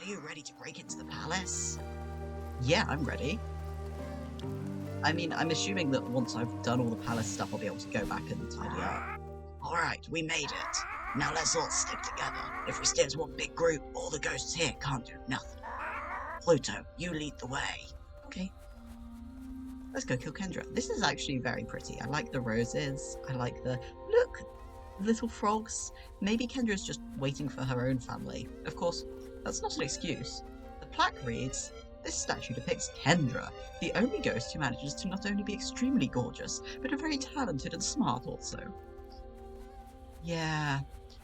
Are you ready to break into the palace? Yeah, I'm ready. I mean, I'm assuming that once I've done all the palace stuff, I'll be able to go back and tidy up. Alright, we made it. Now let's all stick together. If we stay as one big group, all the ghosts here can't do nothing. Pluto, you lead the way. Okay. Let's go kill Kendra. This is actually very pretty. I like the roses. I like the... Look! Little frogs. Maybe Kendra's just waiting for her own family. Of course, that's not an excuse. The plaque reads, "This statue depicts Kendra, the only ghost who manages to not only be extremely gorgeous, but are very talented and smart also." Yeah,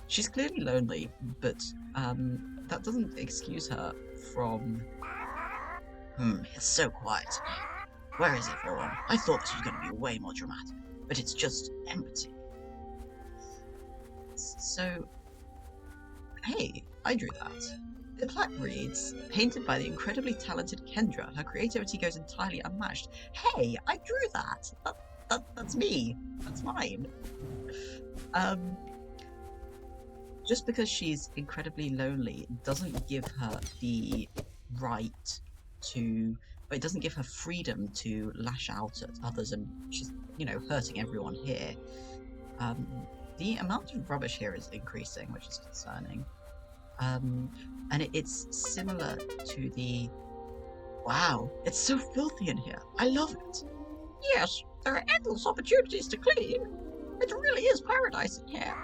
she's clearly lonely, but that doesn't excuse her from... it's so quiet. Where is everyone? I thought this was going to be way more dramatic, but it's just empty. So, hey, I drew that. The plaque reads, "Painted by the incredibly talented Kendra. Her creativity goes entirely unmatched." Hey, I drew that! That's me. That's mine. Just because she's incredibly lonely doesn't give her the right to... It doesn't give her freedom to lash out at others, and she's, hurting everyone here. The amount of rubbish here is increasing, which is concerning. And it's similar to the... Wow, it's so filthy in here. I love it. Yes, there are endless opportunities to clean. It really is paradise in here.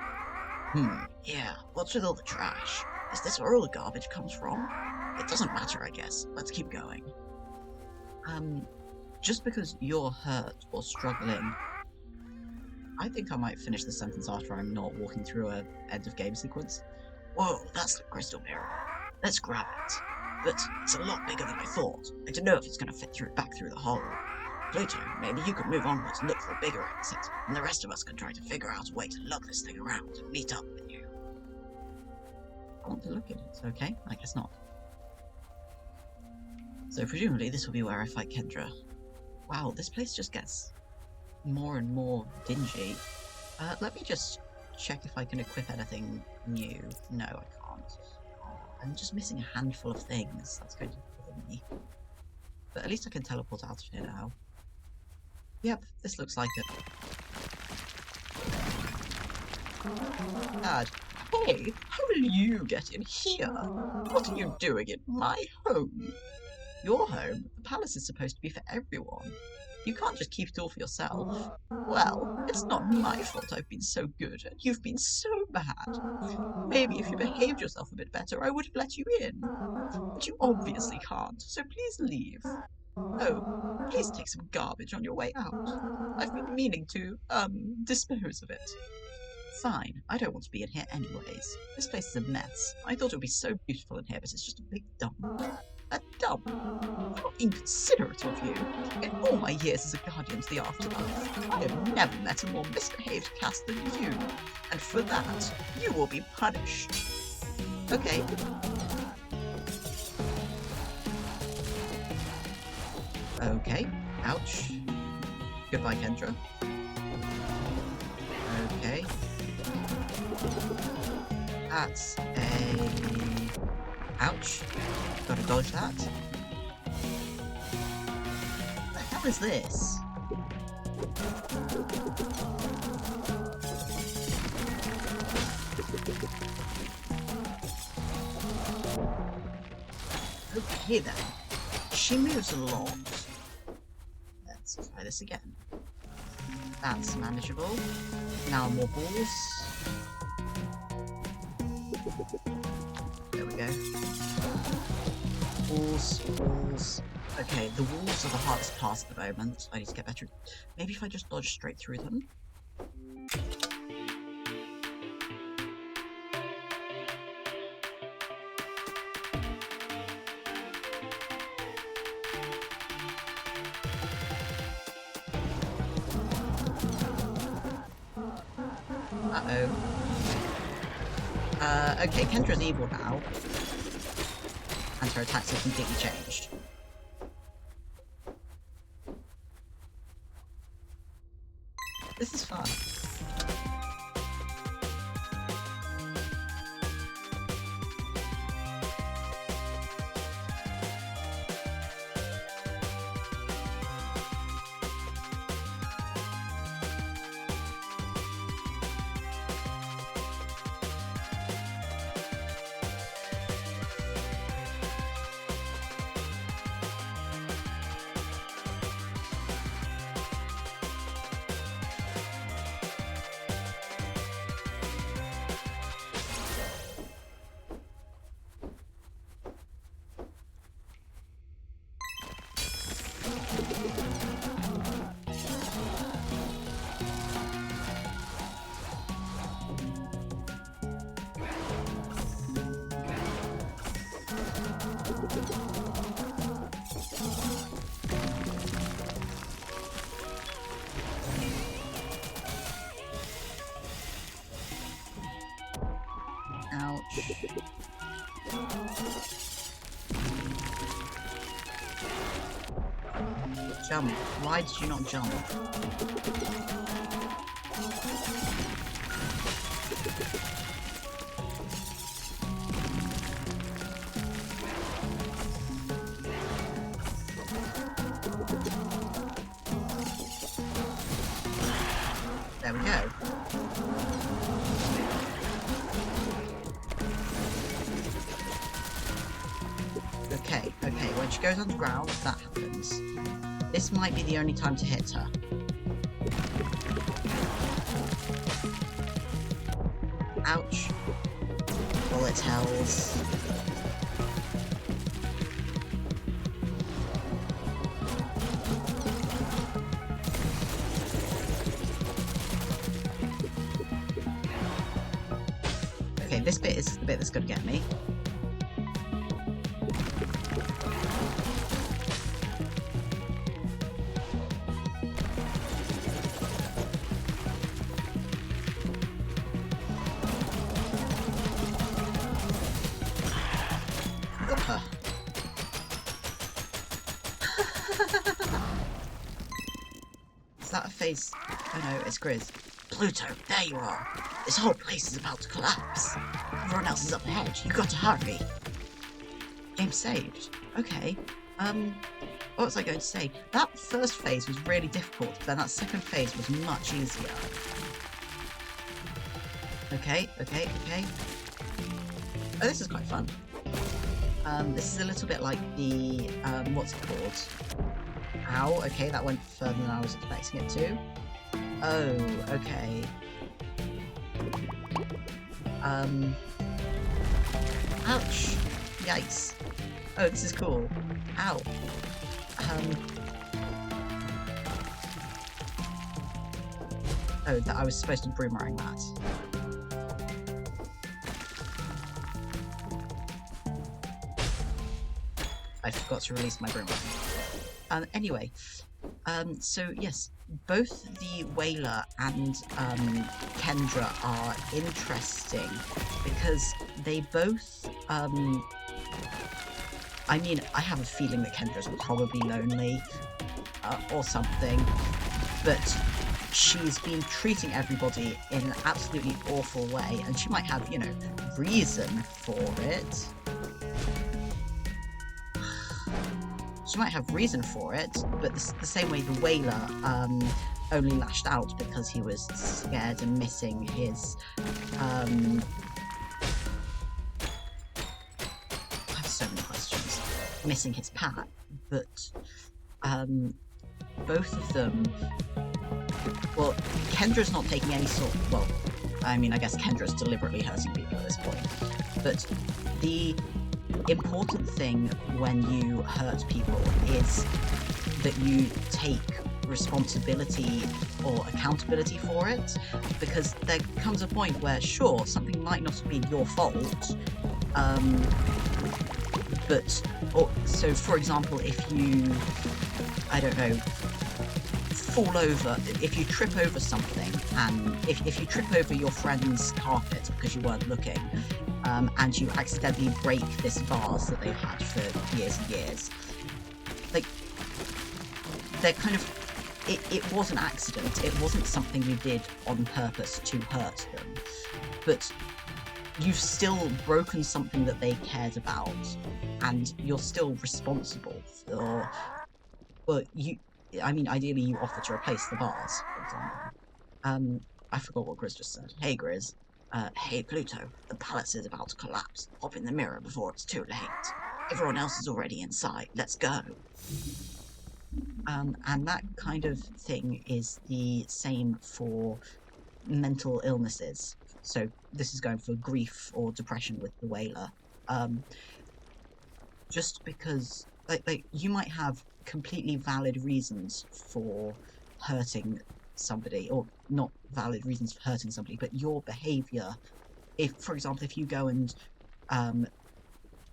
Yeah, what's with all the trash? Is this where all the garbage comes from? It doesn't matter, I guess. Let's keep going. Just because you're hurt or struggling... I think I might finish the sentence after I'm not walking through a end-of-game sequence. Whoa, that's the crystal mirror. Let's grab it. But it's a lot bigger than I thought. I don't know if it's going to fit back through the hole. Pluto, maybe you could move onwards and look for a bigger exit, and the rest of us can try to figure out a way to lug this thing around and meet up with you. I want to look at it, okay? I guess not. So presumably this will be where I fight Kendra. Wow, this place just gets more and more dingy. Let me just check if I can equip anything new. No, I can't. I'm just missing a handful of things. That's going to bother me. But at least I can teleport out of here now. Yep, this looks like it. Dad. Hey, how will you get in here? What are you doing in my home? Your home? The palace is supposed to be for everyone. You can't just keep it all for yourself. Well, it's not my fault I've been so good and you've been so bad. Maybe if you behaved yourself a bit better, I would have let you in. But you obviously can't, so please leave. Oh, please take some garbage on your way out. I've been meaning to, dispose of it. Fine, I don't want to be in here anyways. This place is a mess. I thought it would be so beautiful in here, but it's just a big dump. A dump? How inconsiderate of you. In all my years as a guardian to the afterlife, I have never met a more misbehaved cast than you. And for that, you will be punished. Okay. Okay. Ouch. Goodbye, Kendra. Okay. That's a... Ouch. Gotta dodge that. What the hell is this? Okay then. She moves a lot. Let's try this again. That's manageable. Now more balls. There we go. Walls. Okay, the walls are the hardest part at the moment. I need to get better. Maybe if I just dodge straight through them. Uh-oh. Okay, Kendra's evil now. And her attacks have completely changed. This is fun. Jump. Why did you not jump? There we go. Okay, when she goes underground, that happens. This might be the only time to hit her. Ouch. Bullet hells. Okay, this bit is the bit that's gonna get me. Got her. Is that a face? Oh no, it's Grizz. Pluto, there you are. This whole place is about to collapse. Everyone else is up ahead. You got to hurry. Game saved. Okay. What was I going to say? That first phase was really difficult, but then that second phase was much easier. Okay. Oh, this is quite fun. This is a little bit like the, what's it called? Ow, okay, that went further than I was expecting it to. Oh, okay. Ouch! Yikes. Oh, this is cool. Ow. Oh, I was supposed to boomerang that. I forgot to release my boomerang. Anyway, so yes, both the Whaler and Kendra are interesting because they both, I mean, I have a feeling that Kendra's probably lonely or something, but she's been treating everybody in an absolutely awful way, and she might have, you know, reason for it. She might have reason for it, but the same way the Whaler only lashed out because he was scared and missing his I have so many questions. Missing his pack, but both of them. Well, Kendra's not taking any sort. Well, I mean, I guess Kendra's deliberately hurting people at this point, but the important thing when you hurt people is that you take responsibility or accountability for it, because there comes a point where, sure, something might not have been your fault, but, so for example, if you, I don't know, fall over, if you trip over something, and if you trip over your friend's carpet because you weren't looking, and you accidentally break this vase that they've had for years and years, like, they're kind of, it was an accident, it wasn't something you did on purpose to hurt them, but you've still broken something that they cared about, and you're still responsible for, well, I mean, ideally you offer to replace the vase, for example. I forgot what Grizz just said. Hey, Grizz. Hey, Pluto. The palace is about to collapse. Hop in the mirror before it's too late. Everyone else is already inside. Let's go. And that kind of thing is the same for mental illnesses. So this is going for grief or depression with the Whaler. Just because, like you might have completely valid reasons for hurting somebody, or not valid reasons for hurting somebody, but your behavior, if, for example, if you go and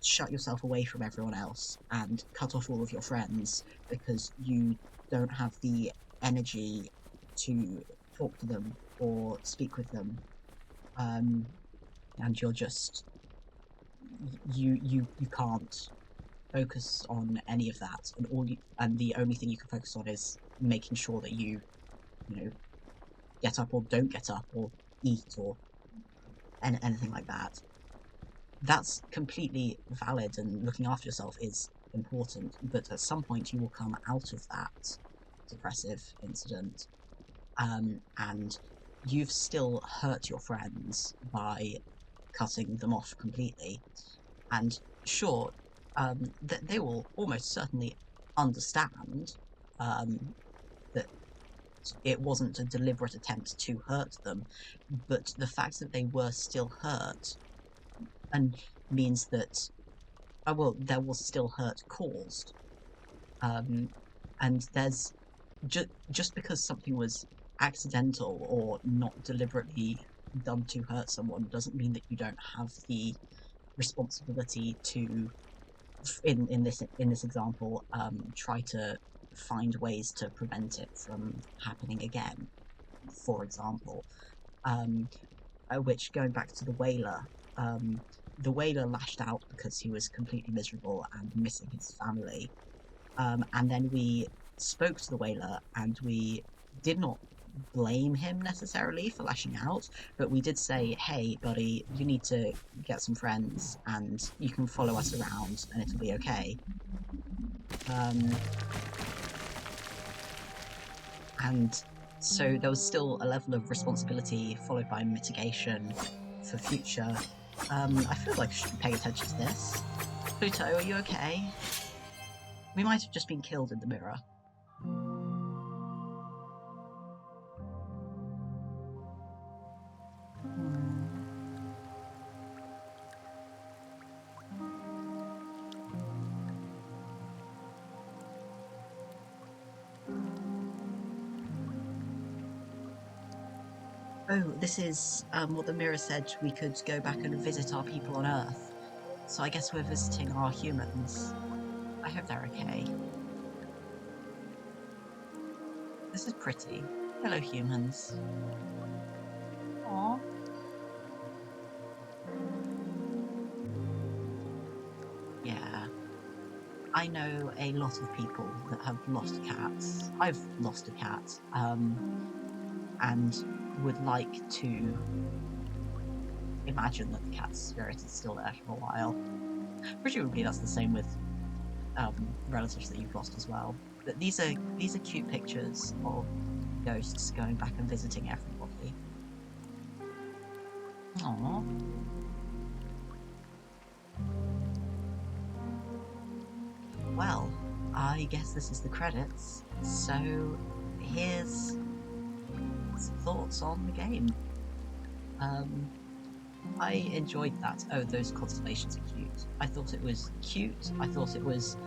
shut yourself away from everyone else and cut off all of your friends because you don't have the energy to talk to them or speak with them, and you're just you can't focus on any of that, and the only thing you can focus on is making sure that you know get up or don't get up or eat or anything like that. That's completely valid, and looking after yourself is important, but at some point you will come out of that depressive incident, and you've still hurt your friends by cutting them off completely. And sure, they will almost certainly understand um, that it wasn't a deliberate attempt to hurt them, but the fact that they were still hurt and means that well, there was still hurt caused, um, and there's just because something was accidental or not deliberately done to hurt someone doesn't mean that you don't have the responsibility to, in this example, try to find ways to prevent it from happening again. For example, um, which, going back to um, the whaler lashed out because he was completely miserable and missing his family. And then we spoke to the whaler, and we did not blame him necessarily for lashing out, but we did say, "Hey, buddy, you need to get some friends, and you can follow us around, and it'll be okay." Um, and so there was still a level of responsibility followed by mitigation for future. I feel like I should be paying attention to this. Pluto, are you okay? We might have just been killed in the mirror. Oh, this is what the mirror said. We could go back and visit our people on Earth. So I guess we're visiting our humans. I hope they're okay. This is pretty. Hello, humans. Aww. Yeah. I know a lot of people that have lost cats. I've lost a cat, and would like to imagine that the cat's spirit is still there for a while. Presumably that's the same with relatives that you've lost as well. But these are cute pictures of ghosts going back and visiting everybody. Aww. Well, I guess this is the credits. So here's some thoughts on the game. I enjoyed that. Oh, those constellations are cute. I thought it was cute. I thought it was.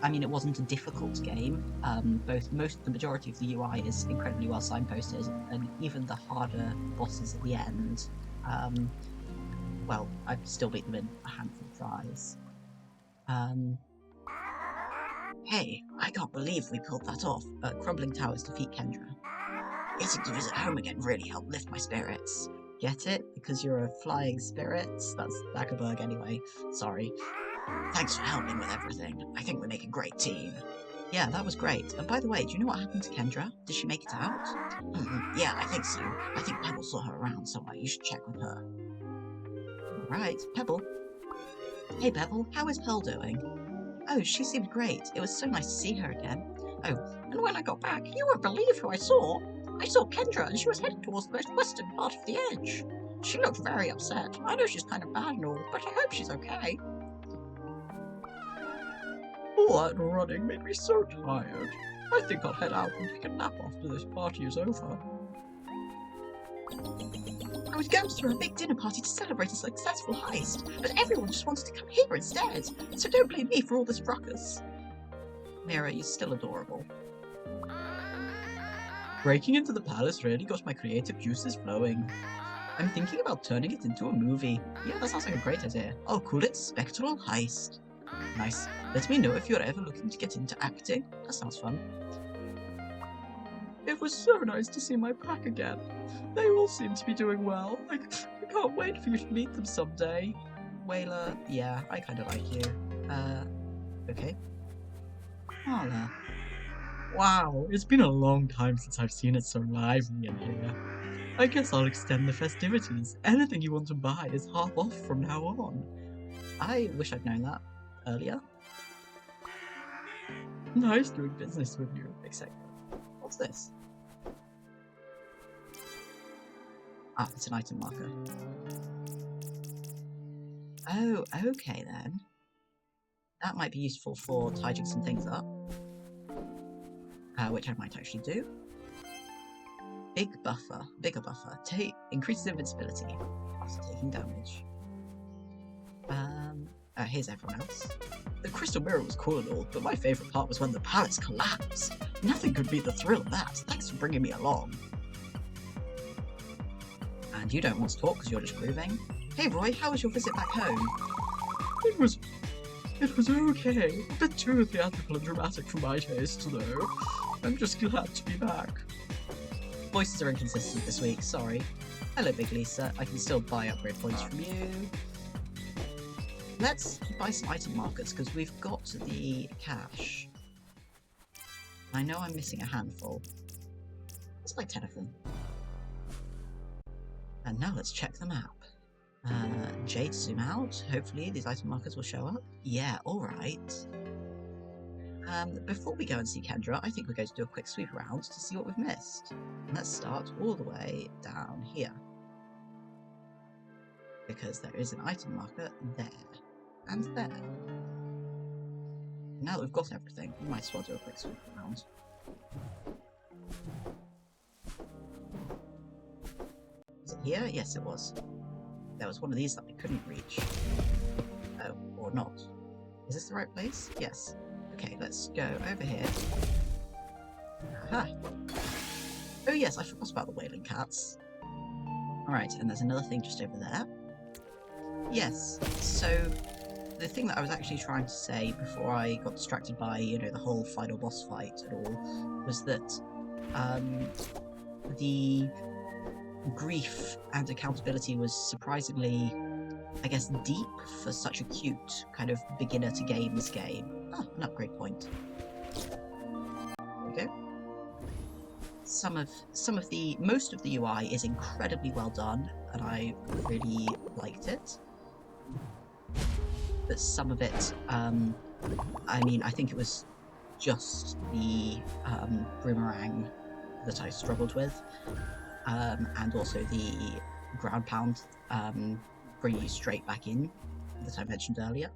I mean, it wasn't a difficult game. The majority of the UI is incredibly well signposted, and even the harder bosses at the end, well, I've still beat them in a handful of tries. Hey, I can't believe we pulled that off. Crumbling towers defeat Kendra. Getting to visit home again really helped lift my spirits. Get it? Because you're a flying spirit? That's Zuckerberg anyway. Sorry. Thanks for helping with everything. I think we make a great team. Yeah, that was great. And by the way, do you know what happened to Kendra? Did she make it out? Yeah, I think so. I think Pebble saw her around somewhere. You should check with her. Right, Pebble. Hey, Pebble, how is Pearl doing? Oh, she seemed great. It was so nice to see her again. Oh, and when I got back, you won't believe who I saw. I saw Kendra, and she was heading towards the most western part of the edge. She looked very upset. I know she's kind of bad and all, but I hope she's okay. All that running made me so tired. I think I'll head out and take a nap after this party is over. I was going to throw a big dinner party to celebrate a successful heist, but everyone just wanted to come here instead, so don't blame me for all this ruckus. Mira, you're still adorable. Breaking into the palace really got my creative juices flowing. I'm thinking about turning it into a movie. Yeah, that sounds like a great idea. I'll call it Spectral Heist. Nice. Let me know if you're ever looking to get into acting. That sounds fun. It was so nice to see my pack again. They all seem to be doing well. I can't wait for you to meet them someday. Whaler, yeah, I kind of like you. Okay. Marla. Wow, it's been a long time since I've seen it so lively in here. I guess I'll extend the festivities. Anything you want to buy is half off from now on. I wish I'd known that earlier. Nice doing business with you, etc. What's this? Ah, it's an item marker. Oh, okay then. That might be useful for tidying some things up. Which I might actually do. Bigger buffer. Increases invincibility after taking damage. Here's everyone else. The crystal mirror was cool and all, but my favourite part was when the palace collapsed. Nothing could beat the thrill of that. Thanks for bringing me along. And you don't want to talk because you're just grooving. Hey Roy, how was your visit back home? It was okay. A bit too theatrical and dramatic for my taste, though. I'm just glad to be back. Voices are inconsistent this week, sorry. Hello, Big Lisa. I can still buy upgrade points from you. Let's buy some item markers, because we've got the cash. I know I'm missing a handful. Let's buy 10 of them. And now let's check the map. Jade, zoom out. Hopefully these item markers will show up. Yeah, alright. Before we go and see Kendra, I think we're going to do a quick sweep around to see what we've missed. Let's start all the way down here. Because there is an item marker there. And there. Now that we've got everything, we might as well do a quick sweep around. Was it here? Yes, it was. There was one of these that I couldn't reach. Oh, or not. Is this the right place? Yes. Okay, let's go over here. Aha! Oh yes, I forgot about the wailing cats. Alright, and there's another thing just over there. Yes, so the thing that I was actually trying to say before I got distracted by, you know, the whole final boss fight and all, was that the grief and accountability was surprisingly, I guess, deep for such a cute kind of beginner to games game. Ah, an upgrade point. There we go. Most of the UI is incredibly well done, and I really liked it. But some of it, I mean, I think it was just the boomerang that I struggled with, and also the ground pound bring you straight back in that I mentioned earlier.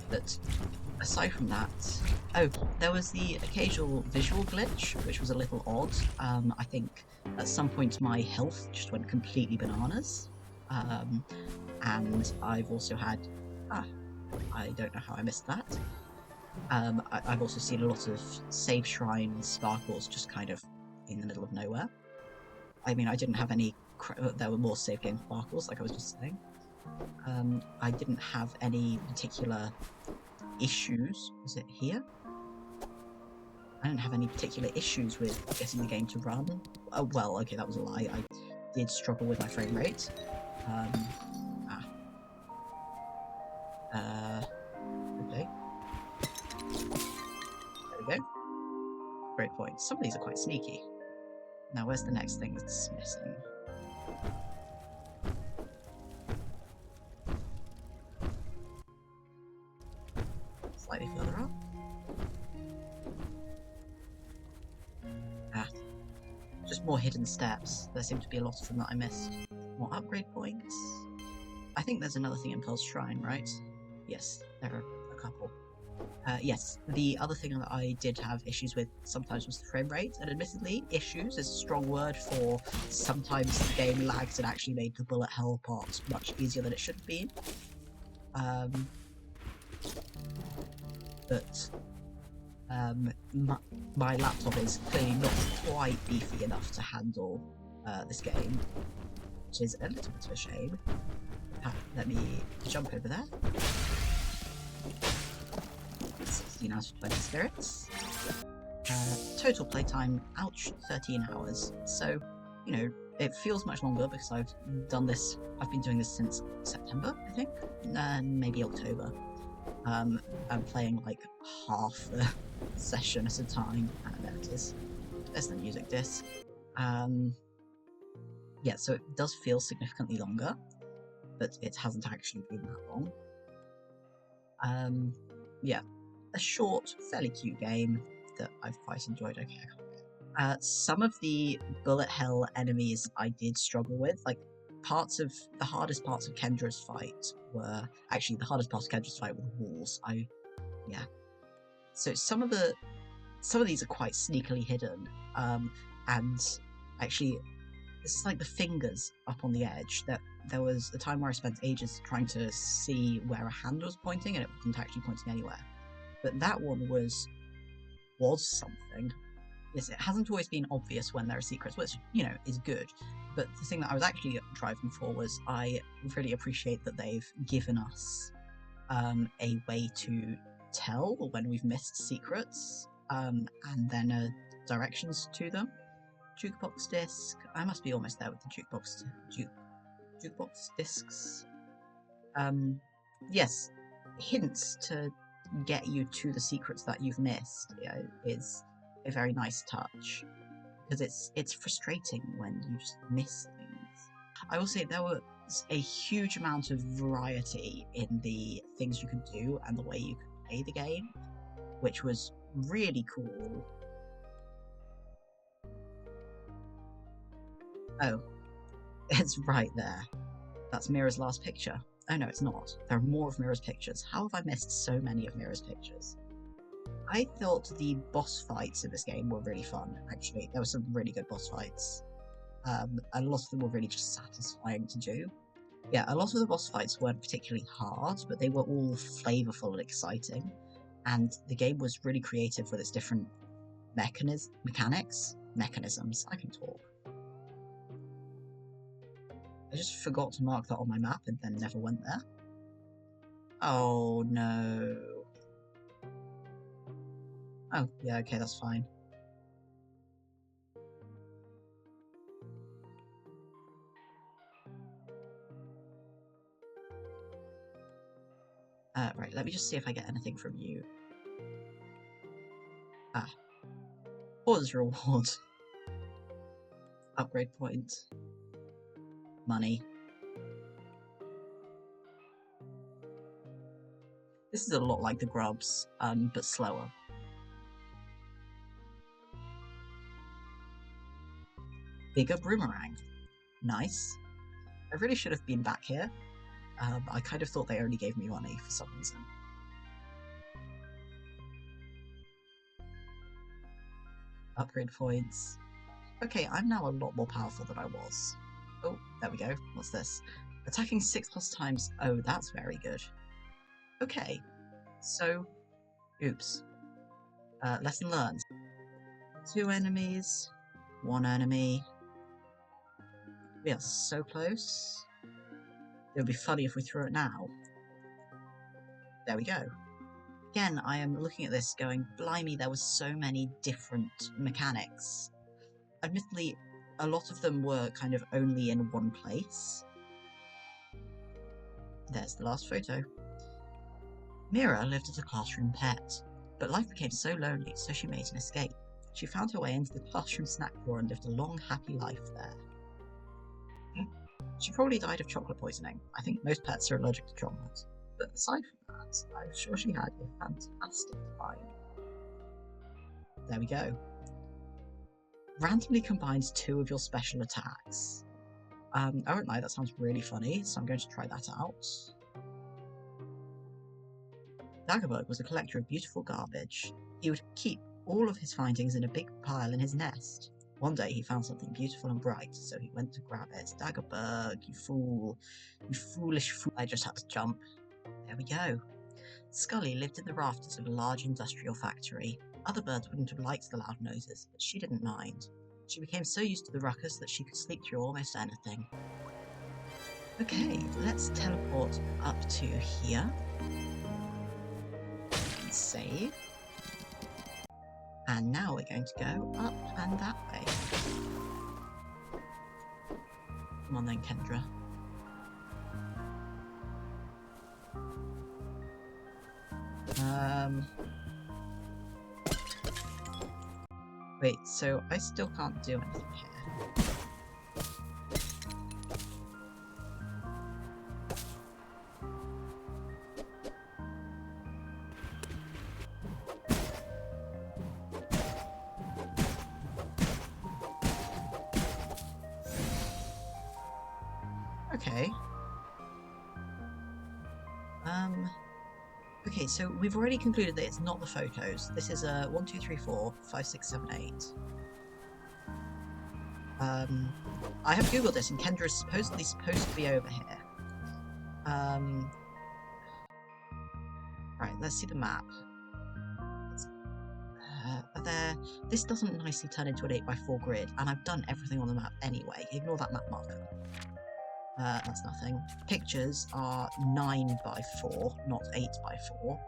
But aside from that, oh, there was the occasional visual glitch, which was a little odd. I think at some point my health just went completely bananas. And I've also had, I don't know how I missed that. I've also seen a lot of save shrine sparkles just kind of in the middle of nowhere. I mean, I didn't have any, there were more save game sparkles, like I was just saying. I didn't have any particular issues. Was it here? I didn't have any particular issues with getting the game to run. Oh, well, okay, that was a lie. I did struggle with my frame rate. Okay. There we go. Great point. Some of these are quite sneaky. Now, where's the next thing that's missing? Slightly further up. Just more hidden steps. There seem to be a lot of them that I missed. More upgrade points. I think there's another thing in Pearl's Shrine, right? Yes, there are a couple. Yes, the other thing that I did have issues with sometimes was the frame rate, and admittedly, issues is a strong word for sometimes the game lagged and actually made the bullet hell part much easier than it should have been. But my laptop is clearly not quite beefy enough to handle this game, which is a little bit of a shame. Let me jump over there. 16 out of 20 spirits. Total playtime, ouch, 13 hours. So, you know, It feels much longer because I've been doing this since September, I think, and maybe October. I'm playing like half a session at a time, and there it is. There's the music disc. Yeah, so it does feel significantly longer, but it hasn't actually been that long. Yeah, a short, fairly cute game that I've quite enjoyed. Okay, some of the bullet hell enemies I did struggle with, like the hardest parts of Kendra's fight were actually the hardest part of Kendra's fight were the walls. Yeah. So some of these are quite sneakily hidden, and actually this is like the fingers up on the edge. That there was a time where I spent ages trying to see where a hand was pointing, and it wasn't actually pointing anywhere. But that one was something. Yes, it hasn't always been obvious when there are secrets, which, you know, is good. But the thing that I was actually driving for was I really appreciate that they've given us a way to tell when we've missed secrets, and then directions to them. Jukebox disc. I must be almost there with the jukebox discs. Yes, hints to get you to the secrets that you've missed is a very nice touch, because it's frustrating when you just miss things. I will say there was a huge amount of variety in the things you could do and the way you could play the game, which was really cool. Oh, it's right there. That's Mira's last picture. Oh no, it's not. There are more of Mira's pictures. How have I missed so many of Mira's pictures? I thought the boss fights in this game were really fun, actually. There were some really good boss fights. A lot of them were really just satisfying to do. Yeah, a lot of the boss fights weren't particularly hard, but they were all flavourful and exciting. And the game was really creative with its different mechanisms. I can talk. I just forgot to mark that on my map and then never went there. Oh no. Oh, yeah, okay, that's fine. Right, let me just see if I get anything from you. Ah. Pause reward. Upgrade point. Money. This is a lot like the Grubs, but slower. Bigger boomerang. Nice. I really should have been back here. I kind of thought they only gave me money for some reason. Upgrade points. Okay, I'm now a lot more powerful than I was. Oh, there we go. What's this? Attacking 6+ times. Oh, that's very good. Okay, so... Oops. Lesson learned. 2 enemies. 1 enemy. We are so close. It would be funny if we threw it now. There we go. Again, I am looking at this going, blimey, there were so many different mechanics. Admittedly, a lot of them were kind of only in one place. There's the last photo. Mira lived as a classroom pet, but life became so lonely, so she made an escape. She found her way into the classroom snack drawer and lived a long, happy life there. She probably died of chocolate poisoning. I think most pets are allergic to chocolate. But aside from that, I'm sure she had a fantastic time. There we go. Randomly combines 2 of your special attacks. I won't lie, that sounds really funny, so I'm going to try that out. Dagobug was a collector of beautiful garbage. He would keep all of his findings in a big pile in his nest. One day he found something beautiful and bright, so he went to grab it. Dagobug, you fool. You foolish fool. I just had to jump. There we go. Scully lived in the rafters of a large industrial factory. Other birds wouldn't have liked the loud noises, but she didn't mind. She became so used to the ruckus that she could sleep through almost anything. Okay, let's teleport up to here. And save. And now we're going to go up and that way. Come on then, Kendra. Wait, so I still can't do anything here. Okay. Okay, so we've already concluded that it's not the photos. This is 1, 2, 3, 4, 5, 6, 7, 8. I have googled this, and Kendra is supposedly supposed to be over here. Right, let's see the map. Are there... This doesn't nicely turn into an 8x4 grid, and I've done everything on the map anyway. Ignore that map marker. That's nothing. Pictures are 9x4, not 8x4.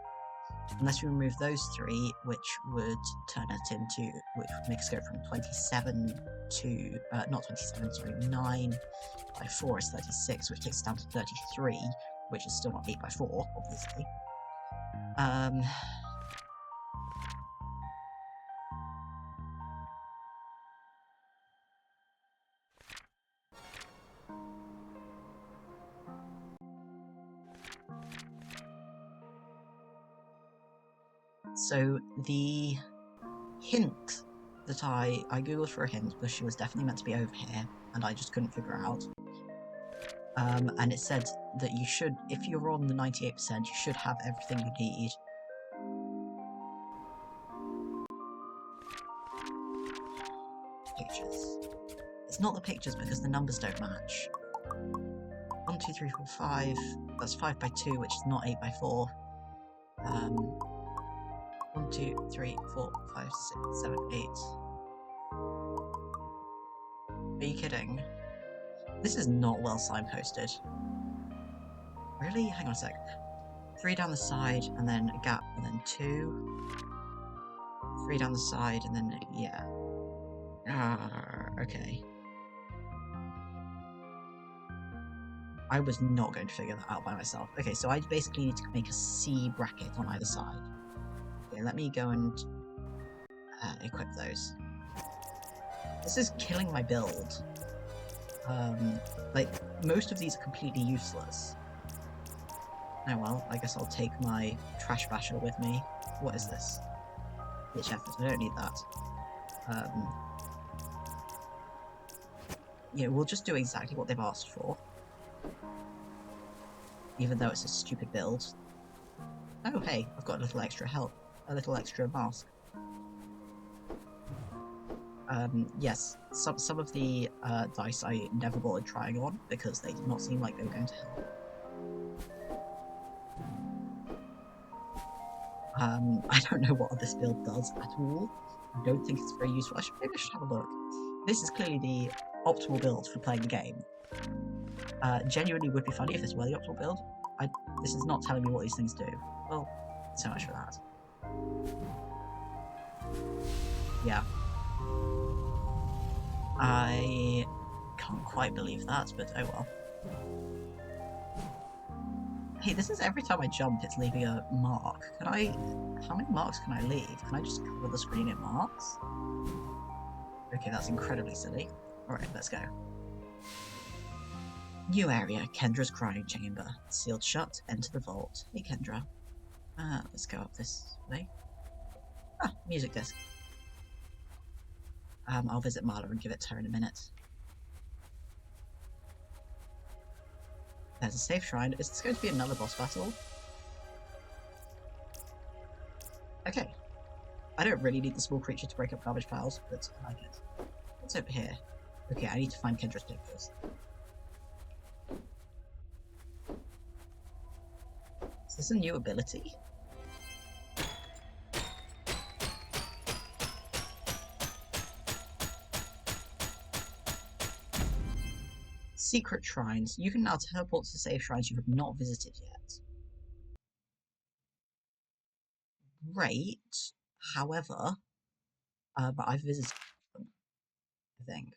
Unless we remove those three, which would turn it into, which would make us go from 27 to, not 27, sorry, 9 by 4 is 36, which takes us down to 33, which is still not 8 by 4, obviously. So the hint that I googled for a hint because she was definitely meant to be over here, and I just couldn't figure it out. And it said that you should, if you're on the 98%, you should have everything you need. Pictures. It's not the pictures because the numbers don't match. 1, 2, 3, 4, 5. That's 5 by 2, which is not 8 by 4. 1, 2, 3, 4, 5, 6, 7, 8. Are you kidding? This is not well signposted. Really? Hang on a sec. 3 down the side, and then a gap, and then 2. 3 down the side, and then, yeah. Okay. I was not going to figure that out by myself. Okay, so I basically need to make a C bracket on either side. Okay, let me go and equip those. This is killing my build. Like, most of these are completely useless. Oh well, I guess I'll take my trash basher with me. What is this? Pitch effort, I don't need that. Yeah, we'll just do exactly what they've asked for. Even though it's a stupid build. Oh hey, I've got a little extra help. A little extra mask. Yes, some of the dice I never bothered trying on because they did not seem like they were going to help. I don't know what this build does at all. I don't think it's very useful. Maybe I should have a look. This is clearly the optimal build for playing the game. Genuinely would be funny if this were the optimal build. This is not telling me what these things do. Well, so much for that. Yeah. I can't quite believe that, but oh well. Hey, this is every time I jump, it's leaving a mark. How many marks can I leave? Can I just cover the screen in marks? Okay, that's incredibly silly. Alright, let's go. New area, Kendra's crying chamber. Sealed shut, enter the vault. Hey Kendra. Let's go up this way. Ah, music disc. I'll visit Marla and give it to her in a minute. There's a safe shrine. Is this going to be another boss battle? Okay. I don't really need the small creature to break up garbage piles, but I like it. What's over here? Okay, I need to find Kendra's pictures. Is this a new ability? Secret shrines. You can now teleport to safe shrines you have not visited yet. Great. However, but I've visited them, I think.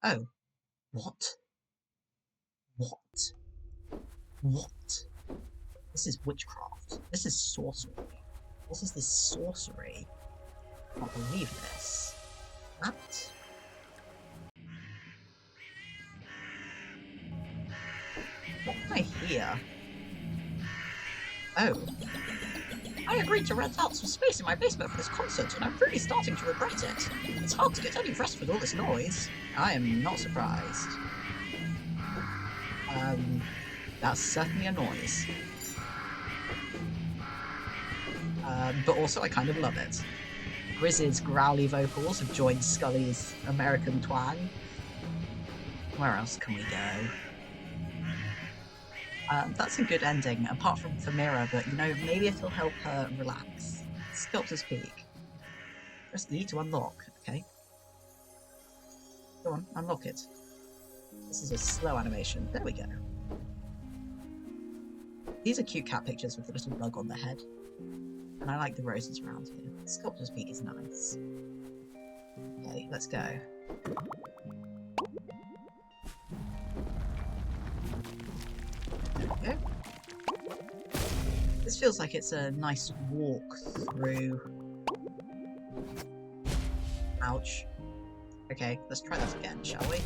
Oh. What? What? What? This is witchcraft. This is sorcery. What is this sorcery? I can't believe this. What? What did I hear? Oh. I agreed to rent out some space in my basement for this concert, and I'm really starting to regret it. It's hard to get any rest with all this noise. I am not surprised. That's certainly a noise. But also I kind of love it. Grizz's growly vocals have joined Scully's American twang. Where else can we go? That's a good ending, apart from for Mira, but you know, maybe it'll help her relax. Sculptor's Peak. Press E to unlock, okay. Go on, unlock it. This is a slow animation. There we go. These are cute cat pictures with the little bug on their head. And I like the roses around here. Sculptor's Peak is nice. Okay, let's go. There we go. This feels like it's a nice walk through... Ouch. Okay, let's try that again, shall we?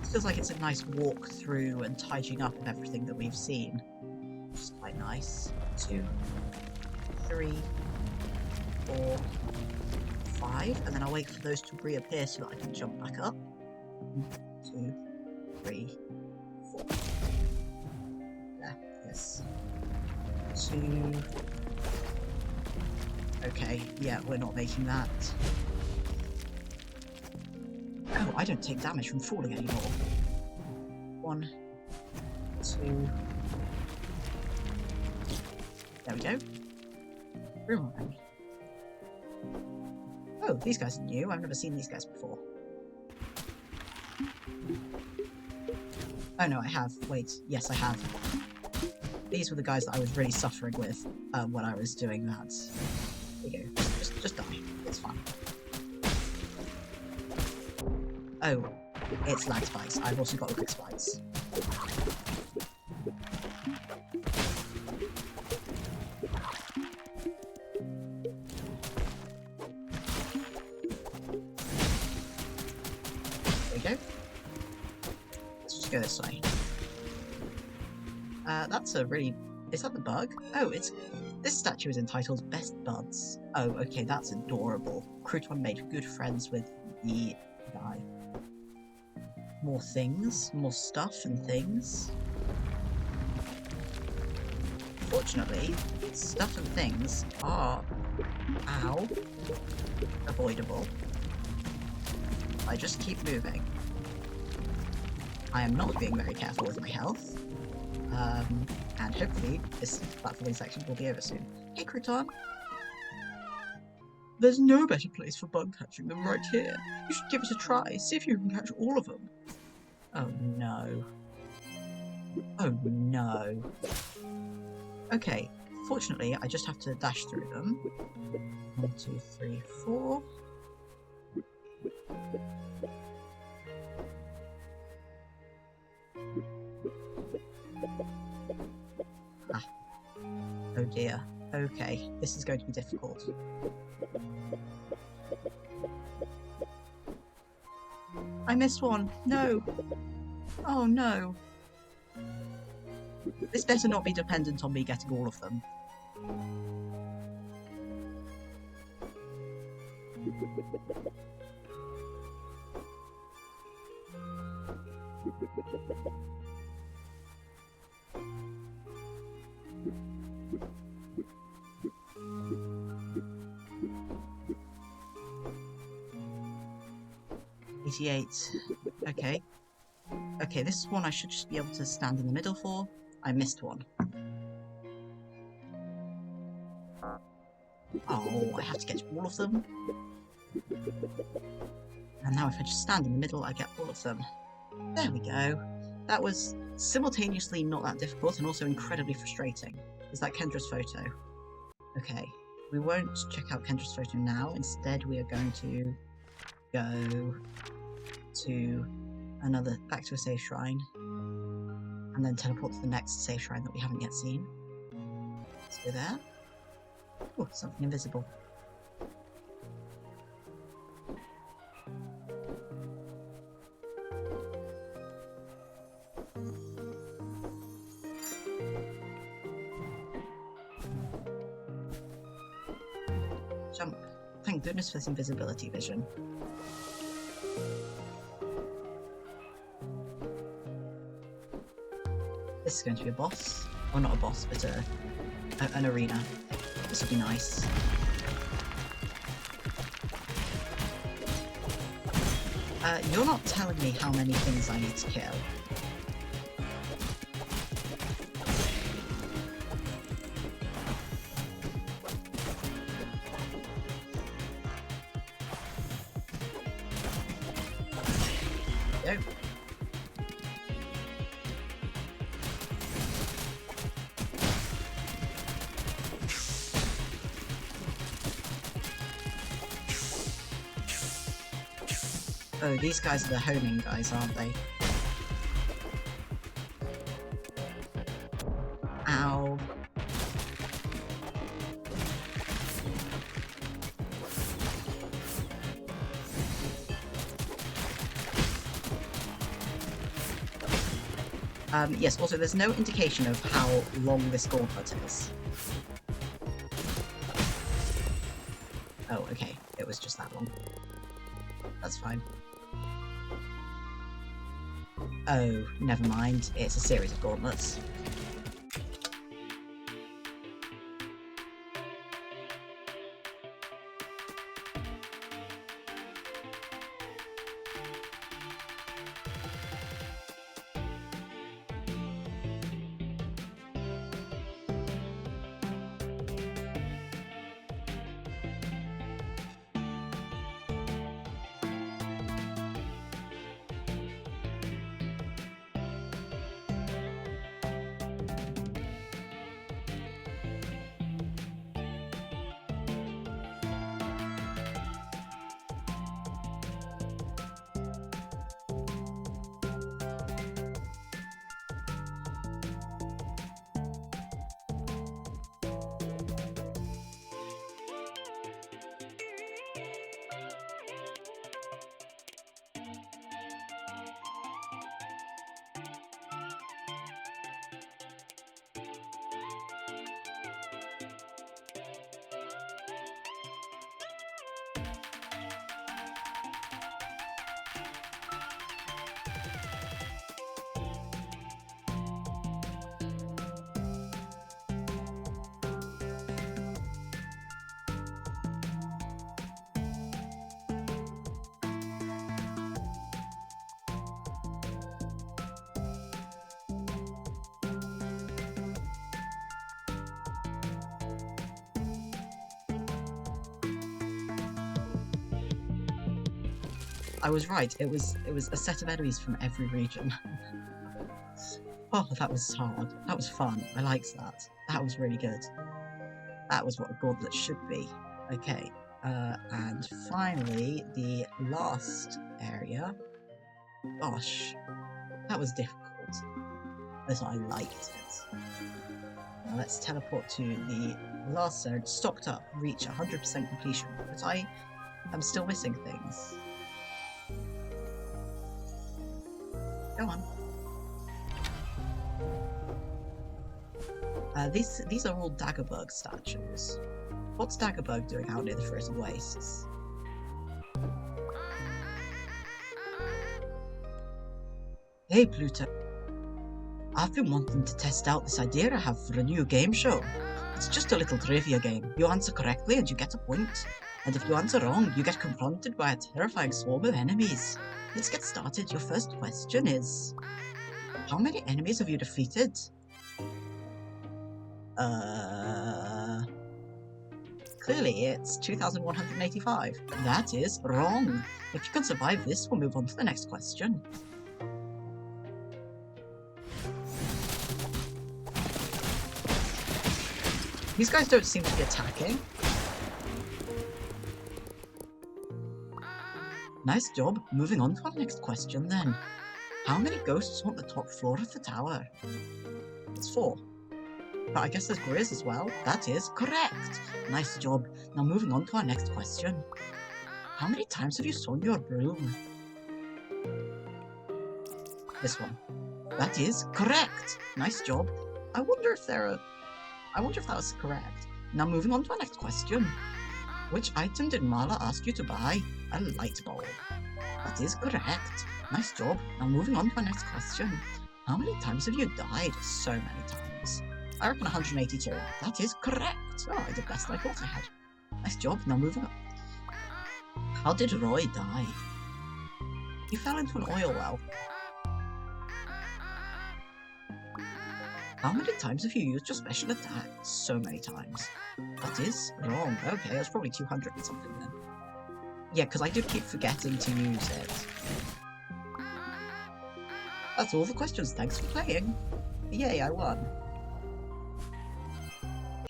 It feels like it's a nice walk through and tidying up of everything that we've seen. Which is quite nice. 2, 3, 4, 5, and then I'll wait for those to reappear so that I can jump back up. 2, 3, 4. There, yes. 2. Okay, yeah, we're not making that. Oh, I don't take damage from falling anymore. 1, 2. There we go. Boomerang. Oh, these guys are new. I've never seen these guys before. Oh no, I have. Wait, yes, I have. These were the guys that I was really suffering with when I was doing that. There you go. Just die. It's fine. Oh, it's lag spikes. I've also got lag spikes. There we go. Let's just go this way. That's a really... Is that the bug? Oh, it's... This statue is entitled Best Buds. Oh, okay, that's adorable. Crouton made good friends with the guy. More things, more stuff and things. Fortunately, stuff and things are... Ow. Avoidable. I just keep moving. I am not being very careful with my health. And hopefully this platforming section will be over soon. Hey, Crouton! There's no better place for bug catching than right here. You should give it a try. See if you can catch all of them. Oh no. Oh no. Okay, fortunately I just have to dash through them. 1, 2, 3, 4. Ah. Oh dear. Okay, this is going to be difficult. I missed one. No. Oh no. This better not be dependent on me getting all of them. Okay. Okay, this is one I should just be able to stand in the middle for. I missed one. Oh, I have to get all of them. And now if I just stand in the middle, I get all of them. There we go. That was simultaneously not that difficult and also incredibly frustrating. Is that Kendra's photo? Okay. We won't check out Kendra's photo now. Instead, we are going to go to back to a safe shrine, and then teleport to the next safe shrine that we haven't yet seen. Let's go there. Oh, something invisible. Jump. Thank goodness for this invisibility vision. This is going to be a boss. Or not a boss, but an arena. This would be nice. You're not telling me how many things I need to kill. Go. Oh, these guys are the homing guys, aren't they? Ow. Yes, also there's no indication of how long this gauntlet is. Oh, okay. It was just that long. That's fine. Oh, never mind. It's a series of gauntlets. I was right, it was a set of enemies from every region. Oh, that was hard. That was fun. I liked that. That was really good. That was what a gauntlet should be. Okay, and finally, the last area. Gosh, that was difficult, but I liked it. Now let's teleport to the last zone. Stocked up, reach 100% completion, but I am still missing things. Go on. These are all Daggerberg statues. What's Daggerberg doing out near the frozen wastes? Hey Pluto. I've been wanting to test out this idea I have for a new game show. It's just a little trivia game. You answer correctly and you get a point. And if you answer wrong, you get confronted by a terrifying swarm of enemies. Let's get started. Your first question is... how many enemies have you defeated? Clearly it's 2,185. That is wrong. If you can survive this, we'll move on to the next question. These guys don't seem to be attacking. Nice job. Moving on to our next question then. How many ghosts haunt the top floor of the tower? It's 4. But I guess there's Grizz as well. That is correct. Nice job. Now moving on to our next question. How many times have you swung your broom? This one. That is correct. Nice job. I wonder if that was correct. Now moving on to our next question. Which item did Marla ask you to buy? A light bulb. That is correct. Nice job. Now moving on to our next question. How many times have you died? So many times. I reckon 182. That is correct. Oh, I did best I thought I had. Nice job. Now moving on. How did Roy die? He fell into an oil well. How many times have you used your special attack? So many times. That is wrong. Okay, that's probably 200 and something then. Yeah, because I do keep forgetting to use it. That's all the questions. Thanks for playing. Yay, I won.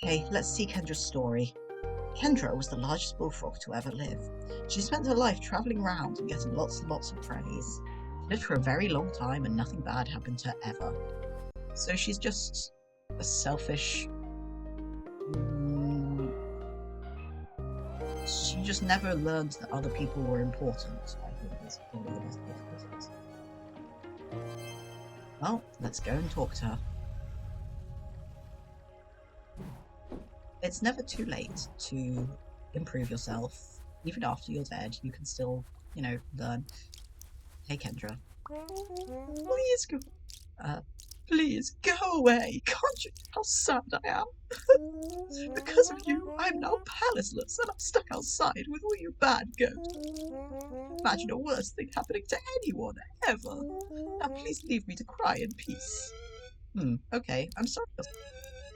Okay, let's see Kendra's story. Kendra was the largest bullfrog to ever live. She spent her life travelling around and getting lots and lots of praise. She lived for a very long time and nothing bad happened to her ever. So she's just a selfish... She just never learned that other people were important. I think is probably the best way to put it. Well, let's go and talk to her. It's never too late to improve yourself. Even after you're dead, you can still, learn. Hey, Kendra. Please go. Please go away. Can't you? How sad I am. Because of you, I'm now palaceless and I'm stuck outside with all you bad ghosts. Imagine a worse thing happening to anyone ever. Now please leave me to cry in peace. Okay, I'm sorry.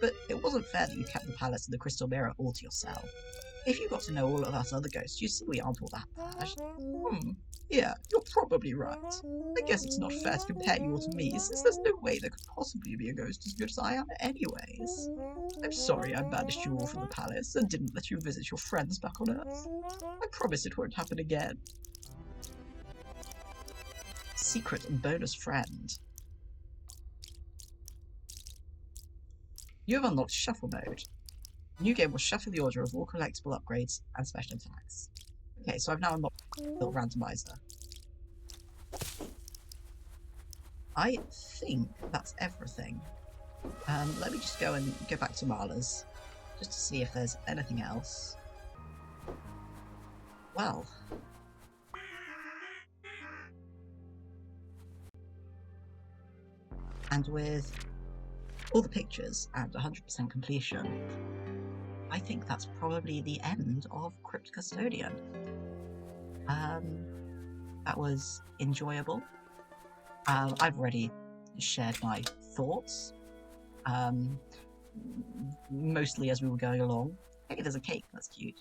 But it wasn't fair that you kept the palace and the crystal mirror all to yourself. If you got to know all of us other ghosts, you see we aren't all that bad. Yeah, you're probably right. I guess it's not fair to compare you all to me, since there's no way there could possibly be a ghost as good as I am anyways. I'm sorry I banished you all from the palace and didn't let you visit your friends back on Earth. I promise it won't happen again. Secret and bonus friend. You have unlocked Shuffle mode. The new game will shuffle the order of all collectible upgrades and special attacks. Okay, so I've now unlocked the randomizer. I think that's everything. Let me just go back to Marla's, just to see if there's anything else. Well. And with all the pictures and 100% completion, I think that's probably the end of Crypt Custodian. That was enjoyable. I've already shared my thoughts, mostly as we were going along. Hey, there's a cake, that's cute.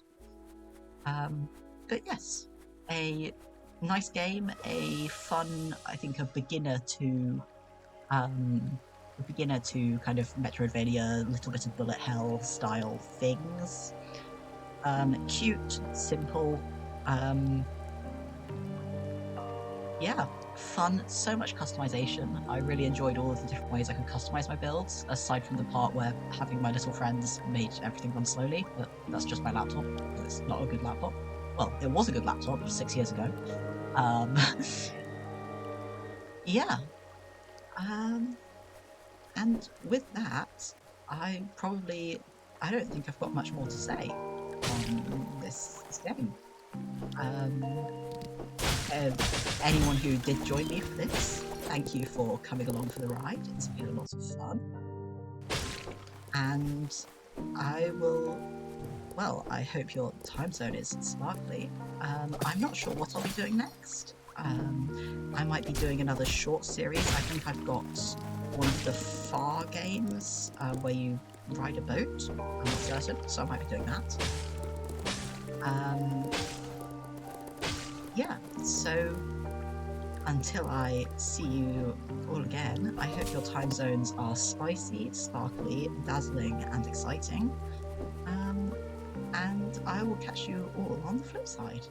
But yes, a nice game, a fun, I think a beginner to kind of metroidvania, little bit of bullet hell style things. Cute, simple, yeah, fun, so much customization. I really enjoyed all of the different ways I could customize my builds, aside from the part where having my little friends made everything run slowly, but that's just my laptop. It's not a good laptop. Well, it was a good laptop, it was 6 years ago. Yeah. And with that, I don't think I've got much more to say on this game. Anyone who did join me for this, thank you for coming along for the ride. It's been a lot of fun. And I hope your time zone is sparkly. I'm not sure what I'll be doing next. I might be doing another short series. I think I've got one of the Far games where you ride a boat. I'm not certain, so I might be doing that. Yeah, so until I see you all again, I hope your time zones are spicy, sparkly, dazzling, and exciting. And I will catch you all on the flip side.